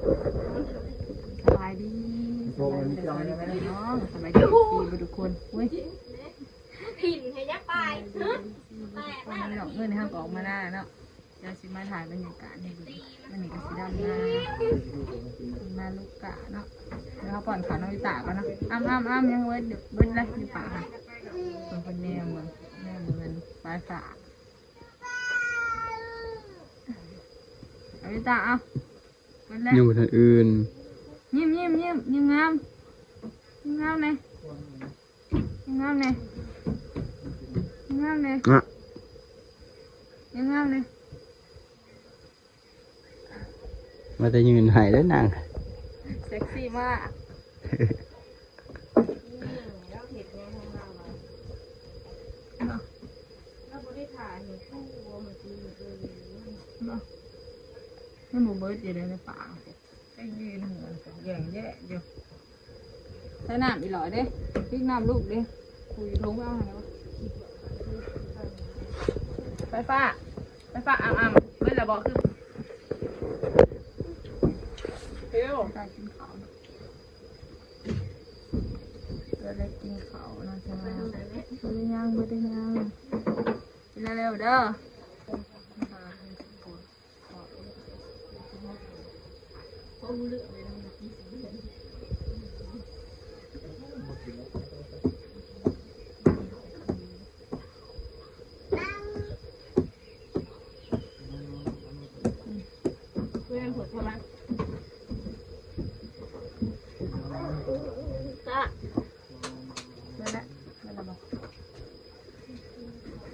สบายดีสบายดีน้องสบายดีทุกคนอุ้ยผินให้ยักษ์ไปคนนี้หลอกเงินให้เขาออกมาได้เนาะจะสิมาถ่ายบรรยากาศให้ดูมันนี่ก็สิดำมาลูกกะเนาะแล้วเขาปล่อยขาน้องวิตากันเนาะอ้ำยังเว้ยเบิ้ลเลยอยู่ป่าค่ะคนแนวเมืองเงินปลายฝาวิตาเอาเบิ้ลเลยยังบนอื่นยิ้มงามเลยยิ้มงามเลยอ่ะมาแต่ยืนหายแล้วนางเซ็กซี่มากเราไม่ได้ถ่ายเห็นคู่วัวเมื่อกี้เลยนี่หมูเบิร์ดอยู่ในป่าไอ้ยืนหัวแย่งแย่อยู่ใช้น้ำอีหล่อเด้พริกน้ำลูกเด้คุยลงเอาไหนวะไฟฟ้าเมื่อไรบอกคือเฮ้ยการกินข้าวก็ได้กินข้าวนะจ๊ะไม่ได้ย่างกินเร็วๆเด้อ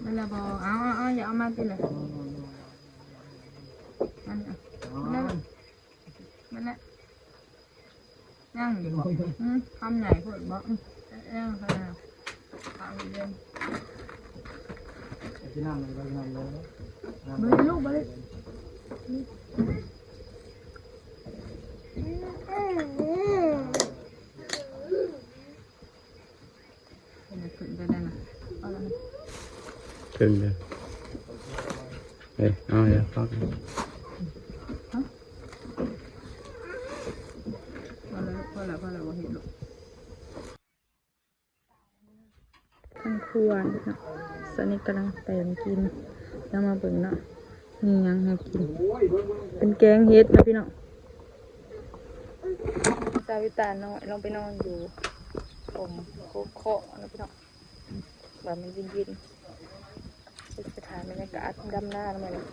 มันละบอเอาอย่าเอามาติเลยมันละนั่งอยู่ทำใหญ่พอดบ่นั่งขนาดข้าวเย็นบริลูกบริขึ้นไปได้นะเอาละขึ้นเลยเฮ้ยเอาอย่าฟังพอแล้วว่าเห็นหรอกทั้งครัวเนาะสนิทกำลังแต่งกินแล้วมาเบิ่งเนาะมียังให้กินเป็นแกงเฮ็ดนะพี่เนาะซาวิตาน้อยลงไปนอนอยู่ผมโคนะพี่เนาะแบบมันยินไปถ่ายบรรยากาศดำหน้ามาเลย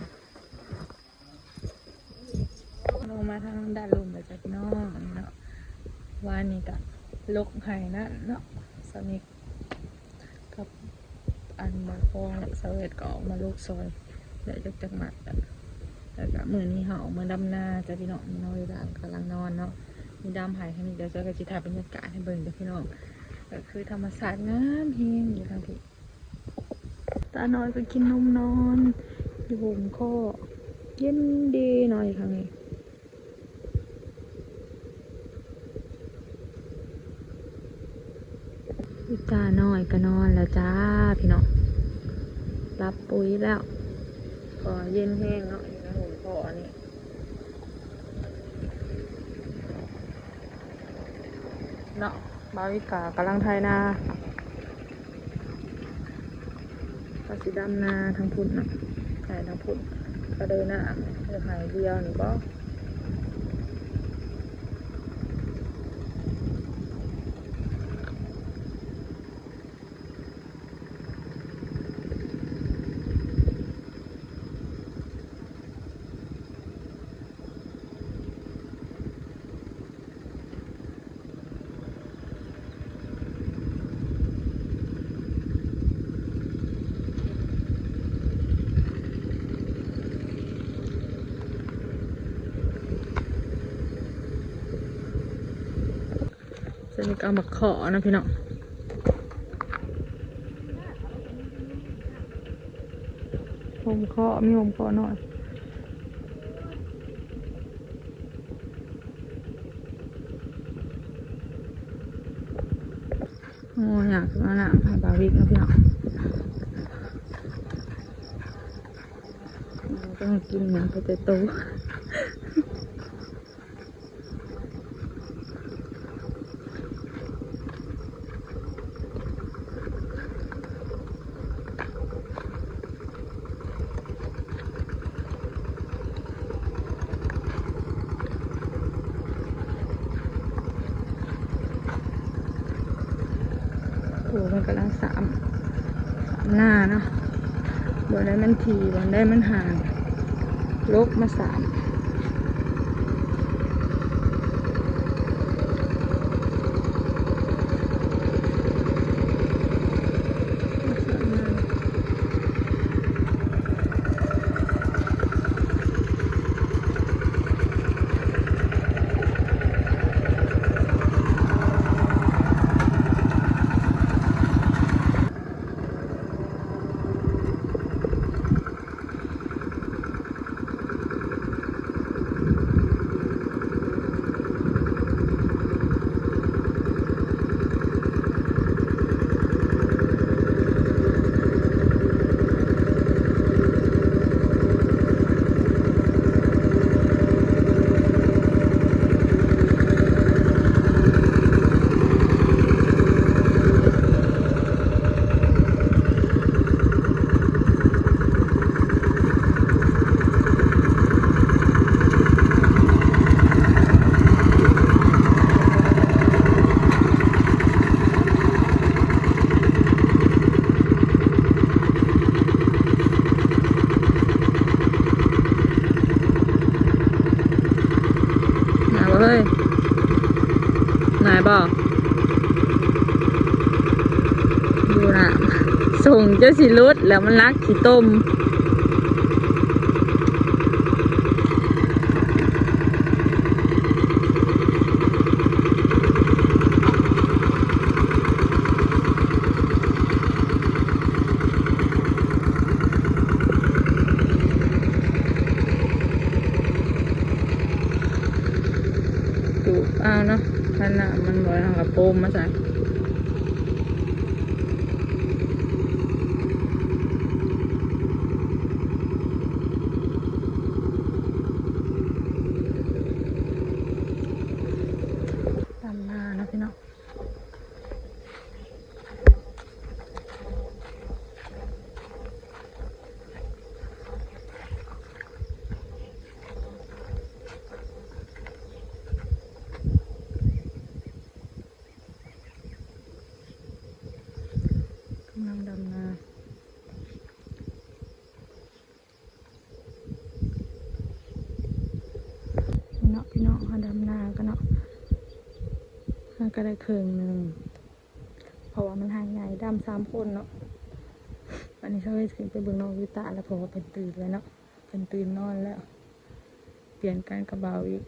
ลงมาทางด้านลุ่มเลยจ้ะพี่น้องเนาะวานนี้กับลกไห่นั่นเนาะสนิทกับอันมาฟองและเสวตก็ออกมาลูกซอยเดี๋ยวจะจักหมัดแล้วก็มือนี้เห่ามาดำหน้าจ้ะพี่น้องนอนอยู่ด้านกำลังนอนเนาะมีดำไห่ให้นี่เดี๋ยวจะกระจิถ่ายบรรยากาศให้เบิ่งจ้ะพี่น้องก็คือธรรมศาสตร์งามเฮงอยู่ทางที่ตาน้อยก็กินนมนอนอยู่ห่มข้อเย็นดีหน่อยครั้งนี้ตาน้อยก็นอนแล้วจ้าพี่น้องรับปุ๋ยแล้วขอเย็นแห้งเนาะอยู่ในห่มข้อนี่เนาะบาวิกากำลังไทยนาก็สีดำนาทางพุ่นเนาะไข่ทางพุ่นก็เดินหน้าจะหายเดียวหรือเปล่าจะมีการมาขอนะพี่น้องผมขอมีผมขอหน่อยโอ้อยากมาหนังให้บาวิกนะพี่น้องต้องกินอย่างไปเตโต มันกำลังสามหน้าเนาะบนได้มันทีบนได้มันห่างลกมาสามเฮ้ยนายบอกอยู่นะส่งเจ้าสิรุดแล้วมันรักขี้ต้มดูเอาเนาะขนาดมันบ่อยทางกับโปมมาใส่ตามมานะพี่น้องกำลังดำนาเนาะพี่น้องเขาดำนาก็เนาะมันก็ได้ครึ่งหนึ่งเพราะว่ามันห่างใหญ่ดำ3 คนเนาะวันนี้เขาไปถึงไปเบิ่งน้องวิตาแล้วเพราะว่าเป็นตื่นแล้วเนาะเป็นตื่นนอนแล้วเปลี่ยนการกระเบาอีก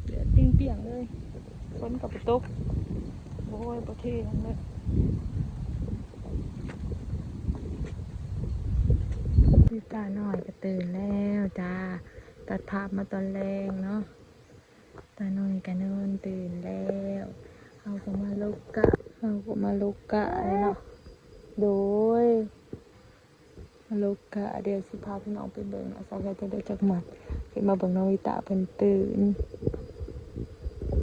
เดือดปิ้งเปียงเลยฝนกับตกโอ้ยประเทศนั่นเลยวิตาหน่อยก็ตื่นแล้วจ้าตัดภาพมาตอนแรงเนาะตาหน่อยก็นอนตื่นแล้วเอาก็มาลุกกะเลยเนาะโดยมาลุกกะเดี๋ยวสิพาพี่น้องไปเบิ่งเอาสาวจะได้จักหมัดขึ้นมาเบิ่งน้องวิตาเพิ่นตื่น